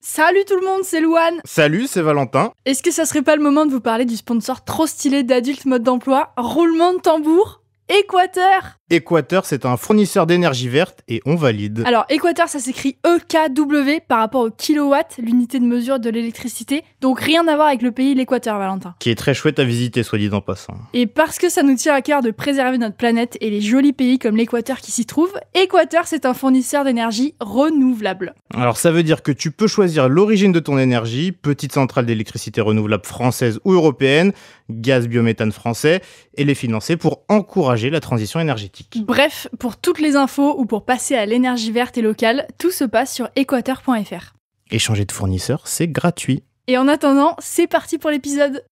Salut tout le monde, c'est Louane. Salut, c'est Valentin. Est-ce que ça serait pas le moment de vous parler du sponsor trop stylé d'Adult Mode d'Emploi? Roulement de tambour, Équateur. Équateur, c'est un fournisseur d'énergie verte et on valide. Alors Équateur, ça s'écrit EKW par rapport au kilowatt, l'unité de mesure de l'électricité. Donc rien à voir avec le pays, l'Équateur, Valentin. Qui est très chouette à visiter, soit dit en passant. Et parce que ça nous tient à cœur de préserver notre planète et les jolis pays comme l'Équateur qui s'y trouvent, Équateur, c'est un fournisseur d'énergie renouvelable. Alors ça veut dire que tu peux choisir l'origine de ton énergie, petite centrale d'électricité renouvelable française ou européenne, gaz biométhane français, et les financer pour encourager la transition énergétique. Bref, pour toutes les infos ou pour passer à l'énergie verte et locale, tout se passe sur équateur.fr. Et changer de fournisseur, c'est gratuit. Et en attendant, c'est parti pour l'épisode.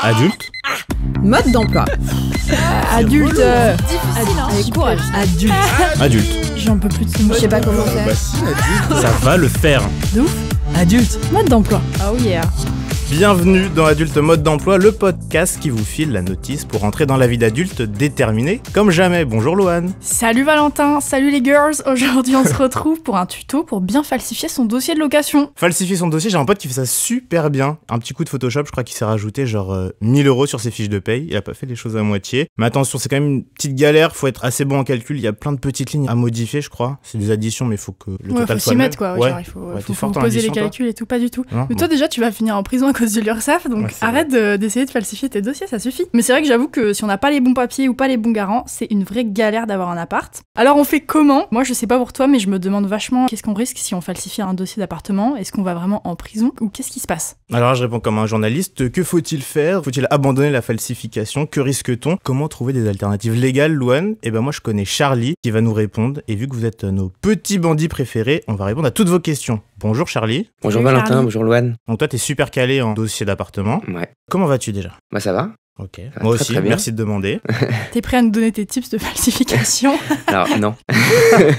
Adulte. Mode d'emploi. Adulte. Difficile, hein. Allez, courage. Adulte. Adulte. J'en peux plus de ce mot. Je sais pas comment faire. Bah si, adulte. Ça va le faire. De ouf. Adulte. Mode d'emploi. Oh yeah. Bienvenue dans Adulte Mode d'Emploi, le podcast qui vous file la notice pour entrer dans la vie d'adulte déterminé comme jamais. Bonjour Louane. Salut Valentin, salut les girls. Aujourd'hui on se retrouve pour un tuto pour bien falsifier son dossier de location. Falsifier son dossier, j'ai un pote qui fait ça super bien. Un petit coup de Photoshop, je crois qu'il s'est rajouté genre 1000 € sur ses fiches de paye. Il a pas fait les choses à moitié. Mais attention, c'est quand même une petite galère, faut être assez bon en calcul. Il y a plein de petites lignes à modifier, je crois. C'est des additions, mais il faut que le total faut soit s'y le mettre même. quoi. Ouais. Genre, il faut forte en poser les addition, toi calculs et tout, pas du tout. Non, Mais toi déjà tu vas finir en prison à cause de l'URSSAF, donc Ouais, c'est arrête d'essayer de falsifier tes dossiers, ça suffit. Mais c'est vrai que j'avoue que si on n'a pas les bons papiers ou pas les bons garants, c'est une vraie galère d'avoir un appart. Alors on fait comment? Moi je sais pas pour toi, mais je me demande vachement qu'est-ce qu'on risque si on falsifie un dossier d'appartement? Est-ce qu'on va vraiment en prison ou qu'est-ce qui se passe? Alors là, je réponds comme un journaliste. Que faut-il faire? Faut-il abandonner la falsification? Que risque-t-on? Comment trouver des alternatives légales, Louane? Eh ben moi je connais Charlie qui va nous répondre. Et vu que vous êtes nos petits bandits préférés, on va répondre à toutes vos questions. Bonjour Charlie. Bonjour Salut, Valentin, Charlie. bonjour Louane. Donc toi t'es super calé en dossier d'appartement. Ouais. Comment vas-tu déjà? Bah ça va. Ok. va Moi très, aussi, très bien. merci de demander. T'es prêt à nous donner tes tips de falsification? Alors non.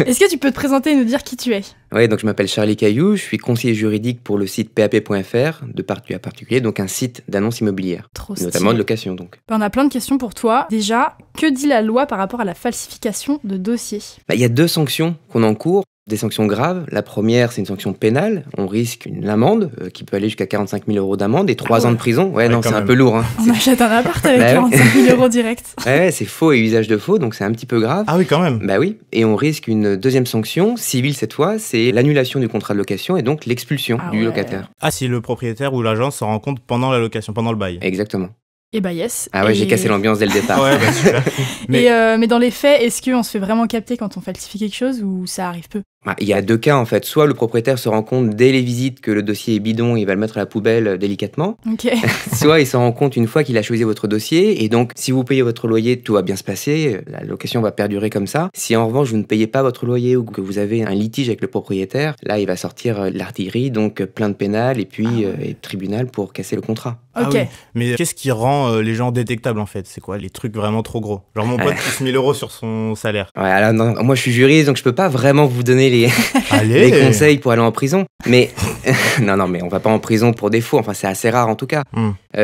Est-ce que tu peux te présenter et nous dire qui tu es? Ouais, donc je m'appelle Charlie Caillou, je suis conseiller juridique pour le site pap.fr, de particulier à particulier, donc un site d'annonce immobilière, Trop stylé. notamment de location donc. On a plein de questions pour toi. Déjà, que dit la loi par rapport à la falsification de dossiers? Bah, il y a 2 sanctions qu'on encourt. Des sanctions graves. La première, c'est une sanction pénale. On risque une amende qui peut aller jusqu'à 45 000 € d'amende et 3 ans de prison. Ouais, non, quand c'est un même. peu lourd. Hein. On achète un appart avec Bah oui. 45 000 € direct. Ouais, c'est faux et usage de faux, donc c'est un petit peu grave. Ah oui, quand même. Bah oui, et on risque une deuxième sanction, civile cette fois, c'est l'annulation du contrat de location et donc l'expulsion Ah du ouais. locataire. Ah, si le propriétaire ou l'agent se rend compte pendant la location, pendant le bail. Exactement. Et bah yes. Ah ouais, Et- j'ai cassé l'ambiance dès le départ. Ouais, bah super. Mais dans les faits, est-ce qu'on se fait vraiment capter quand on falsifie quelque chose ou ça arrive peu? Bah, il y a 2 cas en fait. Soit le propriétaire se rend compte dès les visites que le dossier est bidon, il va le mettre à la poubelle délicatement. Ok. Soit il se rend compte une fois qu'il a choisi votre dossier. Et donc, si vous payez votre loyer, tout va bien se passer. La location va perdurer comme ça. Si en revanche vous ne payez pas votre loyer ou que vous avez un litige avec le propriétaire, là il va sortir l'artillerie, donc plainte pénale et puis et tribunal pour casser le contrat. Ah Ok. oui. Mais qu'est-ce qui rend les gens détectables en fait? C'est quoi les trucs vraiment trop gros? Genre mon pote touche 1000 € sur son salaire. Ouais, alors non, moi je suis juriste donc je peux pas vraiment vous donner les Allez. conseils pour aller en prison. Mais non, mais on va pas en prison pour des faux. Enfin, c'est assez rare en tout cas.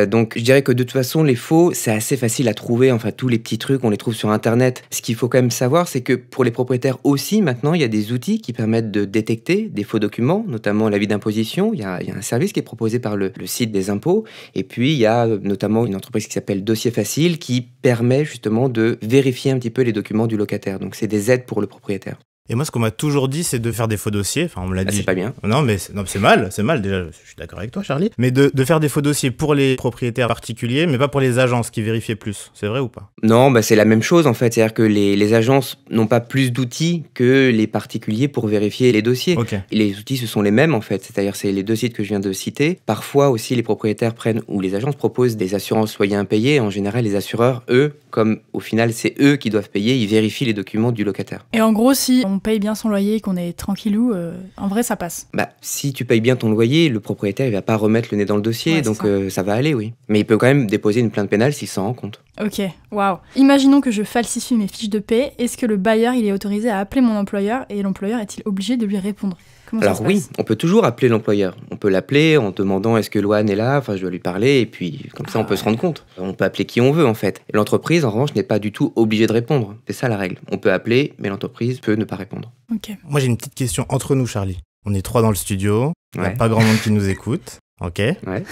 Donc, je dirais que de toute façon, les faux, c'est assez facile à trouver. Enfin, tous les petits trucs, on les trouve sur Internet. Ce qu'il faut quand même savoir, c'est que pour les propriétaires aussi, maintenant, il y a des outils qui permettent de détecter des faux documents, notamment l'avis d'imposition. Il y a un service qui est proposé par le site des impôts. Et puis, il y a notamment une entreprise qui s'appelle Dossier Facile qui permet justement de vérifier un petit peu les documents du locataire. Donc, c'est des aides pour le propriétaire. Et moi, ce qu'on m'a toujours dit, c'est de faire des faux dossiers. Enfin, on me l'a Ah, dit. c'est pas bien. Non, mais c'est mal déjà. Je suis d'accord avec toi, Charlie. Mais de faire des faux dossiers pour les propriétaires particuliers, mais pas pour les agences qui vérifiaient plus. C'est vrai ou pas? Non, bah c'est la même chose en fait. C'est-à-dire que les agences n'ont pas plus d'outils que les particuliers pour vérifier les dossiers. Ok. Et les outils, ce sont les mêmes en fait. C'est-à-dire c'est les 2 sites que je viens de citer. Parfois aussi, les propriétaires prennent ou les agences proposent des assurances loyers impayés. En général, les assureurs, eux, comme au final c'est eux qui doivent payer, ils vérifient les documents du locataire. Et en gros, si on paye bien son loyer et qu'on est tranquillou, en vrai, ça passe. Bah, si tu payes bien ton loyer, le propriétaire il va pas remettre le nez dans le dossier, Ouais, donc c'est ça va aller, oui. Mais il peut quand même déposer une plainte pénale s'il s'en rend compte. Ok, waouh. Imaginons que je falsifie mes fiches de paie. Est-ce que le bailleur, il est autorisé à appeler mon employeur et l'employeur est-il obligé de lui répondre? Comment ça Alors se oui, passe? on peut toujours appeler l'employeur. On peut l'appeler en demandant est-ce que Louane est là, enfin je dois lui parler, et puis comme ça on peut se rendre compte. On peut appeler qui on veut en fait. Et l'entreprise en revanche n'est pas du tout obligée de répondre. C'est ça la règle. On peut appeler, mais l'entreprise peut ne pas répondre. Ok. Moi, j'ai une petite question entre nous, Charlie. On est 3 dans le studio, il n'y a pas grand monde qui nous écoute, ok. Ouais.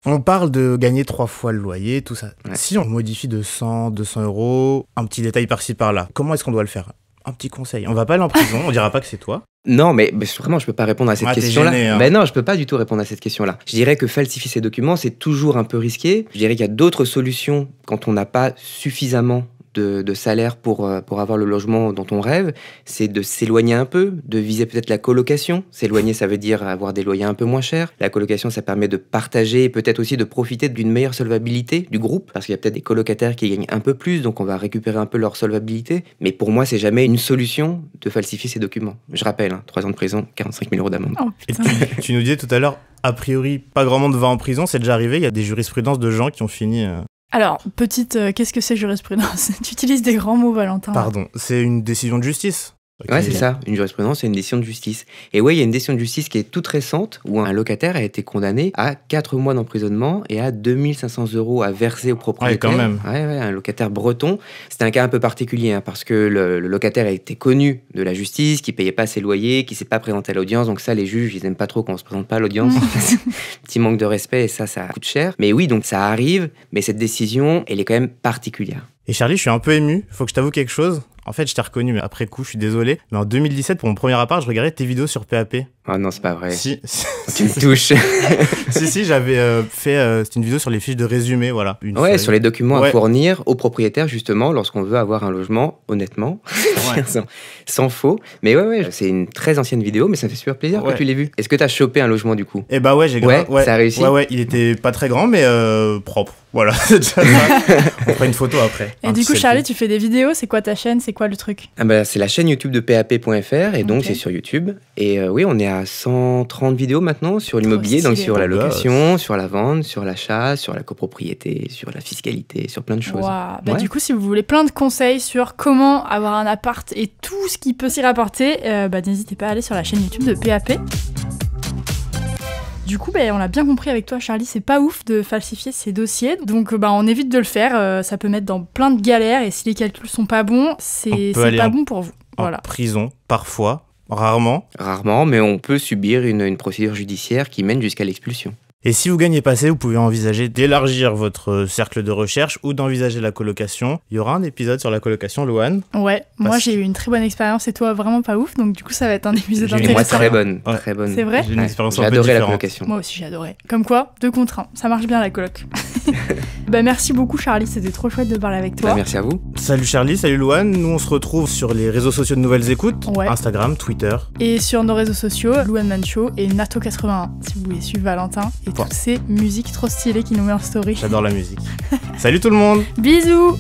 On parle de gagner 3 fois le loyer, tout ça. Ouais. Si on modifie de 100, 200 euros, un petit détail par-ci par-là, comment est-ce qu'on doit le faire ? Un petit conseil. On va pas aller en prison, on dira pas que c'est toi. Non, mais vraiment, je peux pas répondre à cette question-là. T'es gêné, hein. Ben non, je peux pas du tout répondre à cette question-là. Je dirais que falsifier ces documents, c'est toujours un peu risqué. Je dirais qu'il y a d'autres solutions quand on n'a pas suffisamment de salaire pour avoir le logement dont on rêve, c'est de s'éloigner un peu, de viser peut-être la colocation. S'éloigner, ça veut dire avoir des loyers un peu moins chers. La colocation, ça permet de partager et peut-être aussi de profiter d'une meilleure solvabilité du groupe, parce qu'il y a peut-être des colocataires qui gagnent un peu plus, donc on va récupérer un peu leur solvabilité. Mais pour moi, c'est jamais une solution de falsifier ces documents. Je rappelle, 3 ans de prison, 45 000 euros d'amende. Oh, Et putain. tu nous disais tout à l'heure, a priori, pas grand monde va en prison, c'est déjà arrivé, il y a des jurisprudences de gens qui ont fini... Alors, petite, qu'est-ce que c'est jurisprudence? Tu utilises des grands mots, Valentin. Pardon, c'est une décision de justice. Ouais, c'est ça. Une jurisprudence, c'est une décision de justice. Et ouais, il y a une décision de justice qui est toute récente où un locataire a été condamné à 4 mois d'emprisonnement et à 2500 € à verser au propriétaire. Ouais, quand même. Ouais, un locataire breton. C'était un cas un peu particulier parce que le locataire a été connu de la justice, qui payait pas ses loyers, qui s'est pas présenté à l'audience. Donc ça, les juges, ils aiment pas trop qu'on se présente pas à l'audience. Petit manque de respect et ça coûte cher. Mais oui, donc ça arrive, mais cette décision, elle est quand même particulière. Et Charlie, je suis un peu ému, faut que je t'avoue quelque chose. En fait, je t'ai reconnu, mais après coup, je suis désolé. Mais en 2017, pour mon premier appart, je regardais tes vidéos sur PAP. Ah non, c'est pas vrai. Si, Tu me touches. si, j'avais fait... c'était une vidéo sur les fiches de résumé, voilà. Une Ouais, feuille. sur les documents à fournir au propriétaire, justement, lorsqu'on veut avoir un logement, honnêtement, sans faux. Mais ouais, c'est une très ancienne vidéo, mais ça fait super plaisir que tu l'aies vu. Est-ce que t'as chopé un logement, du coup? Eh bah ouais, j'ai grave. Ouais, ça a réussi. Ouais, il était pas très grand, mais propre. Voilà, c'est déjà ça. On fera une photo après. Et du coup, Charlie, tu fais des vidéos, c'est quoi ta chaîne, c'est quoi le truc? Ah bah, c'est la chaîne YouTube de PAP.fr et donc c'est sur YouTube. Et oui, on est à 130 vidéos maintenant sur l'immobilier, donc sur la location, sur la vente, sur l'achat, sur la copropriété, sur la fiscalité, sur plein de choses. Wow. Bah, du coup, si vous voulez plein de conseils sur comment avoir un appart et tout ce qui peut s'y rapporter, n'hésitez pas à aller sur la chaîne YouTube de PAP. Du coup, on l'a bien compris avec toi, Charlie, c'est pas ouf de falsifier ces dossiers. Donc, on évite de le faire. Ça peut mettre dans plein de galères. Et si les calculs sont pas bons, c'est pas bon pour vous. En prison, parfois, rarement. Rarement, mais on peut subir une procédure judiciaire qui mène jusqu'à l'expulsion. Et si vous gagnez pas assez, vous pouvez envisager d'élargir votre cercle de recherche ou d'envisager la colocation. Il y aura un épisode sur la colocation, Louane. Ouais, moi j'ai eu une très bonne expérience et toi vraiment pas ouf, donc du coup ça va être un épisode intéressant. Moi très bonne. C'est vrai? J'ai une expérience j'ai un peu adoré différente. la colocation. Moi aussi j'ai adoré. Comme quoi, 2 contre 1, ça marche bien la coloc. Merci beaucoup Charlie, c'était trop chouette de parler avec toi. Merci à vous. Salut Charlie, salut Louane. Nous on se retrouve sur les réseaux sociaux de Nouvelles Écoutes, Instagram, Twitter. Et sur nos réseaux sociaux, Louane Mancho et Nato81, si vous voulez suivre Valentin et toutes ces musiques trop stylées qu'il nous met en story. J'adore la musique. Salut tout le monde. Bisous.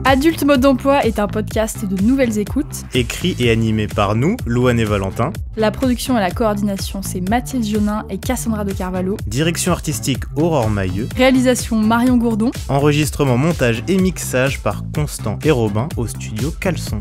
Adulte Mode d'Emploi est un podcast de Nouvelles Écoutes. Écrit et animé par nous, Louane et Valentin. La production et la coordination, c'est Mathilde Jonin et Cassandra de Carvalho. Direction artistique, Aurore Mailleux. Réalisation, Marion Gourdon. Enregistrement, montage et mixage par Constant et Robin au studio Caleçon.